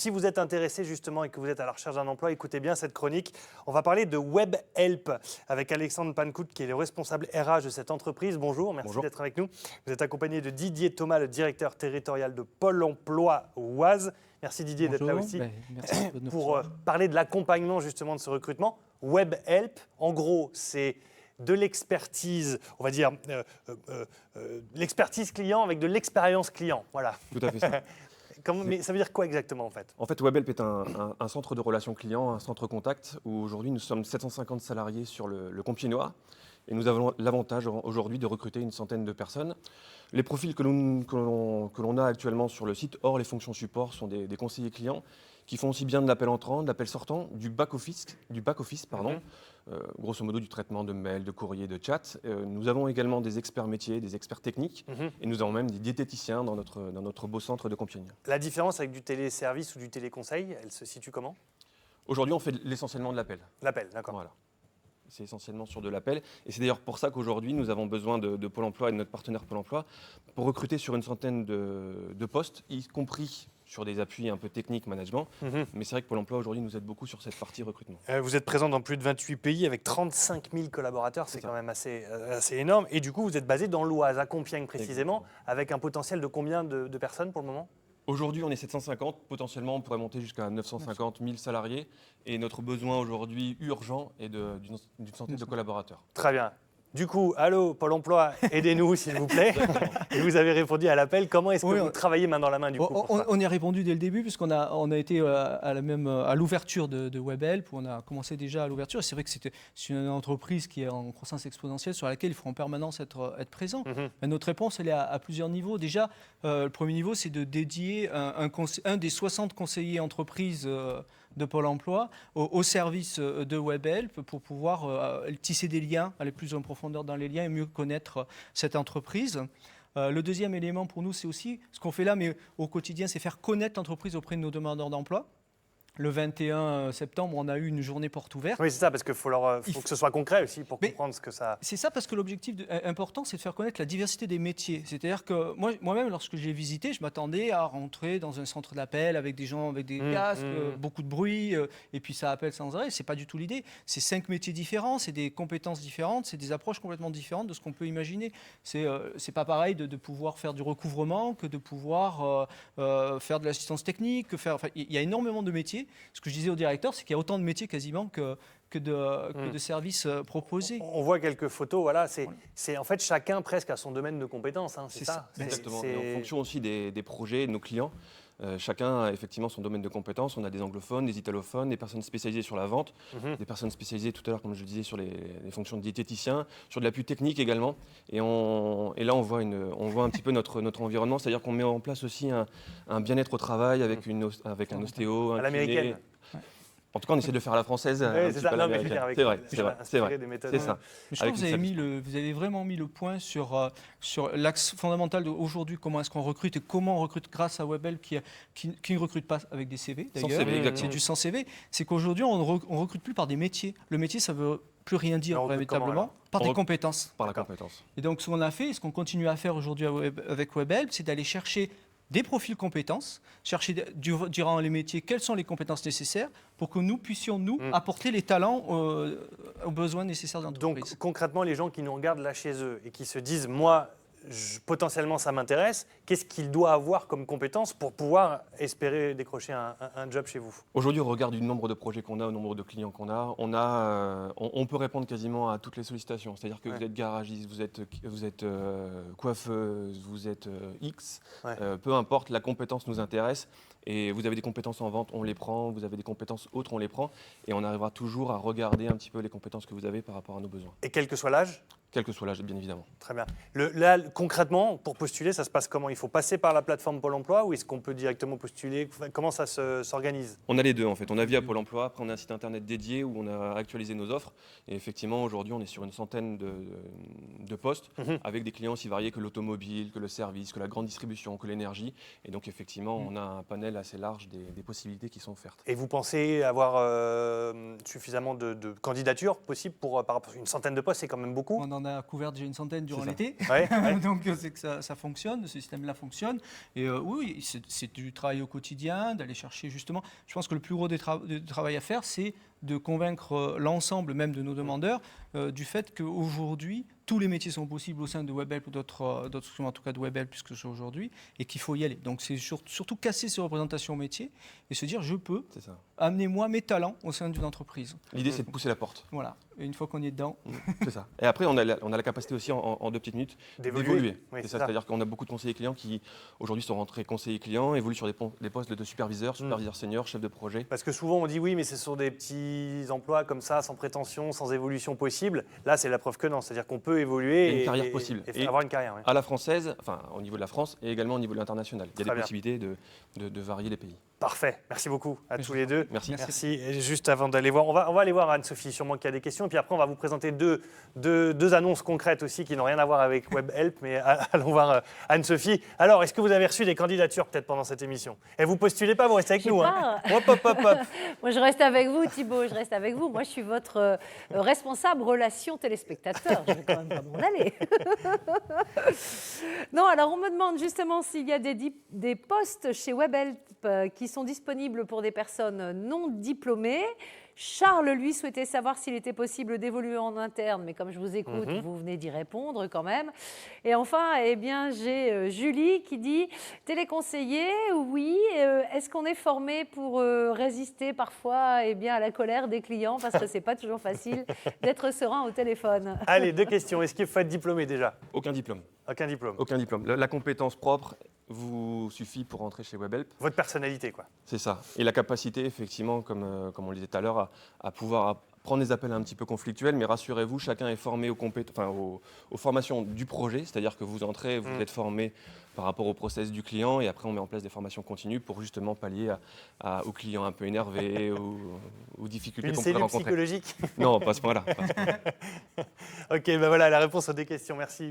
si vous êtes intéressé justement et que vous êtes à la recherche d'un emploi, écoutez bien cette chronique. On va parler de WebHelp avec Alexandre Pankout qui est le responsable RH de cette entreprise. Bonjour, merci d'être avec nous. Vous êtes accompagné de Didier Thomas, le directeur territorial de Pôle emploi Oise. Merci Didier d'être là aussi. Merci pour parler de l'accompagnement justement de ce recrutement. WebHelp, en gros, c'est de l'expertise, on va dire, l'expertise client avec de l'expérience client. Voilà. Tout à fait ça. Mais ça veut dire quoi exactement en fait? En fait, WebHelp est un centre de relations clients, un centre contact où aujourd'hui nous sommes 750 salariés sur le Compiègnois et nous avons l'avantage aujourd'hui de recruter une centaine de personnes. Les profils que l'on a actuellement sur le site, hors les fonctions support, sont des conseillers clients qui font aussi bien de l'appel entrant, de l'appel sortant, du back-office, grosso modo du traitement de mails, de courriers, de chats. Nous avons également des experts métiers, des experts techniques, et nous avons même des diététiciens dans notre beau centre de Compiègne. La différence avec du téléservice ou du téléconseil, elle se situe comment? Aujourd'hui, on fait essentiellement de l'appel. L'appel, d'accord. Voilà. C'est essentiellement sur de l'appel. Et c'est d'ailleurs pour ça qu'aujourd'hui, nous avons besoin de Pôle emploi et de notre partenaire Pôle emploi pour recruter sur une centaine de postes, y compris sur des appuis un peu techniques, management. Mais c'est vrai que Pôle emploi aujourd'hui nous aide beaucoup sur cette partie recrutement. Vous êtes présent dans plus de 28 pays avec 35 000 collaborateurs, c'est quand même assez énorme. Et du coup, vous êtes basé dans l'Oise, à Compiègne précisément, avec un potentiel de combien de personnes pour le moment? Aujourd'hui, on est 750. Potentiellement, on pourrait monter jusqu'à 950 000 salariés. Et notre besoin aujourd'hui urgent est d'une centaine de collaborateurs. Très bien. Du coup, allô, Pôle emploi, aidez-nous s'il vous plaît. Et vous avez répondu à l'appel. Comment est-ce que vous travaillez main dans la main du coup on y a répondu dès le début puisqu'on a été à l'ouverture de WebHelp, où on a commencé déjà à l'ouverture. Et c'est vrai que c'est une entreprise qui est en croissance exponentielle sur laquelle il faut en permanence être présent. Mais notre réponse, elle est à plusieurs niveaux. Déjà, le premier niveau, c'est de dédier un des 60 conseillers entreprises de Pôle emploi au service de WebHelp pour pouvoir tisser des liens, aller plus en profondeur dans les liens et mieux connaître cette entreprise. Le deuxième élément pour nous, c'est aussi ce qu'on fait là, mais au quotidien, c'est faire connaître l'entreprise auprès de nos demandeurs d'emploi. Le 21 septembre, on a eu une journée porte ouverte. Oui, c'est ça, parce qu'il faut que ce soit concret aussi pour comprendre ce que ça... C'est ça, parce que l'objectif important, c'est de faire connaître la diversité des métiers. C'est-à-dire que moi-même, lorsque j'ai visité, je m'attendais à rentrer dans un centre d'appel avec des gens avec des casques, beaucoup de bruit, et puis ça appelle sans arrêt. C'est pas du tout l'idée. C'est 5 métiers différents, c'est des compétences différentes, c'est des approches complètement différentes de ce qu'on peut imaginer. C'est pas pareil de pouvoir faire du recouvrement que de pouvoir faire de l'assistance technique. Il y a énormément de métiers. Ce que je disais au directeur, c'est qu'il y a autant de métiers quasiment que de services proposés. On voit quelques photos, voilà, c'est en fait chacun presque a son domaine de compétences, hein, c'est ça. Exactement, et en fonction aussi des projets de nos clients. Chacun a effectivement son domaine de compétences. On a des anglophones, des italophones, des personnes spécialisées sur la vente, des personnes spécialisées tout à l'heure, comme je le disais, sur les fonctions de diététicien, sur de l'appui technique également. Et là, on voit un petit peu notre environnement, c'est-à-dire qu'on met en place aussi un bien-être au travail avec un ostéo, un à l'américaine. En tout cas, on essaie de le faire à la française. Oui, c'est ça. C'est vrai. C'est ça. Je crois que vous avez vraiment mis le point sur l'axe fondamental d'aujourd'hui, comment est-ce qu'on recrute et comment on recrute grâce à WebHelp qui ne recrute pas avec des CV d'ailleurs. C'est du sans CV. C'est qu'aujourd'hui, on ne recrute plus par des métiers. Le métier, ça veut plus rien dire véritablement, par des compétences. Par la compétence. Et donc, ce qu'on a fait, ce qu'on continue à faire aujourd'hui avec WebHelp, c'est d'aller chercher des profils compétences, chercher durant les métiers quelles sont les compétences nécessaires pour que nous puissions, apporter les talents aux besoins nécessaires de l'entreprise. Donc, concrètement, les gens qui nous regardent là chez eux et qui se disent « moi, potentiellement, ça m'intéresse », qu'est-ce qu'il doit avoir comme compétences pour pouvoir espérer décrocher un job chez vous? Aujourd'hui, au regard du nombre de projets qu'on a, au nombre de clients qu'on a, on peut répondre quasiment à toutes les sollicitations. C'est-à-dire que vous êtes garagiste, vous êtes coiffeuse, vous êtes X, peu importe, la compétence nous intéresse. Et vous avez des compétences en vente, on les prend. Vous avez des compétences autres, on les prend. Et on arrivera toujours à regarder un petit peu les compétences que vous avez par rapport à nos besoins. Et quel que soit l'âge? Quel que soit l'âge, bien évidemment. Très bien. Là, concrètement, pour postuler, ça se passe comment? Il faut passer par la plateforme Pôle emploi ou est-ce qu'on peut directement postuler? Comment ça s'organise? On a les deux en fait. On a via Pôle emploi, après on a un site internet dédié où on a actualisé nos offres. Et effectivement, aujourd'hui, on est sur une centaine de postes avec des clients aussi variés que l'automobile, que le service, que la grande distribution, que l'énergie. Et donc effectivement, on a un panel assez large des possibilités qui sont offertes. Et vous pensez avoir suffisamment de candidatures possibles par rapport à une centaine de postes? C'est quand même beaucoup. On en a couvert déjà une centaine durant l'été. Ouais, ouais. Donc c'est que ça fonctionne, ce système-là fonctionne. Et oui, c'est du travail au quotidien, d'aller chercher justement. Je pense que le plus gros du travail à faire, c'est de convaincre l'ensemble même de nos demandeurs du fait qu'aujourd'hui, tous les métiers sont possibles au sein de WebHelp ou d'autres en tout cas de WebHelp puisque c'est aujourd'hui, et qu'il faut y aller. Donc c'est surtout casser ces représentations métiers et se dire je peux amener moi mes talents au sein d'une entreprise. L'idée c'est de pousser la porte. Voilà, et une fois qu'on y est dedans. C'est ça. Et après on a la capacité aussi en 2 petites minutes d'évoluer. Oui, c'est ça, c'est-à-dire qu'on a beaucoup de conseillers clients qui aujourd'hui sont rentrés conseillers clients, évoluent sur des postes de superviseurs, superviseurs seniors, chefs de projet. Parce que souvent on dit oui, mais ce sont des petits emplois comme ça, sans prétention, sans évolution possible. Là, c'est la preuve que non, c'est-à-dire qu'on peut évoluer et une carrière possible. Et avoir une carrière. Oui. À la française, enfin au niveau de la France et également au niveau de l'international. Il y a Très des bien. possibilités de varier les pays. Parfait, merci beaucoup à tous les deux. Merci. Et juste avant d'aller voir, on va aller voir Anne-Sophie, sûrement qu'il y a des questions. Et puis après, on va vous présenter deux annonces concrètes aussi qui n'ont rien à voir avec WebHelp, mais allons voir Anne-Sophie. Alors, est-ce que vous avez reçu des candidatures peut-être pendant cette émission? Et vous postulez pas, vous restez avec nous. Hein. Hop, hop, hop, hop. Moi, je reste avec vous, Thibaut, je reste avec vous. Moi, je suis votre responsable relations téléspectateurs. Je vais quand même pas m'en aller. Non, alors on me demande justement s'il y a des postes chez WebHelp qui sont disponibles pour des personnes non diplômées. Charles, lui, souhaitait savoir s'il était possible d'évoluer en interne, mais comme je vous écoute, vous venez d'y répondre quand même. Et enfin, eh bien, j'ai Julie qui dit « Téléconseiller, oui, est-ce qu'on est formé pour résister parfois à la colère des clients parce que c'est pas toujours facile d'être serein au téléphone ?» Allez, 2 questions. Est-ce qu'il faut être diplômé déjà? Aucun diplôme. Aucun diplôme. Aucun diplôme. La compétence propre vous suffit pour rentrer chez WebHelp. Votre personnalité, quoi. C'est ça. Et la capacité, effectivement, comme on le disait tout à l'heure, à pouvoir prendre des appels un petit peu conflictuels, mais rassurez-vous, chacun est formé aux formations du projet, c'est-à-dire que vous entrez, vous êtes formé par rapport au process du client, et après on met en place des formations continues pour justement pallier aux clients un peu énervés, aux difficultés qu'on pourrait rencontrer. Une cellule psychologique? Non, pas à ce point-là. Ok, ben voilà la réponse aux 2 questions. Merci.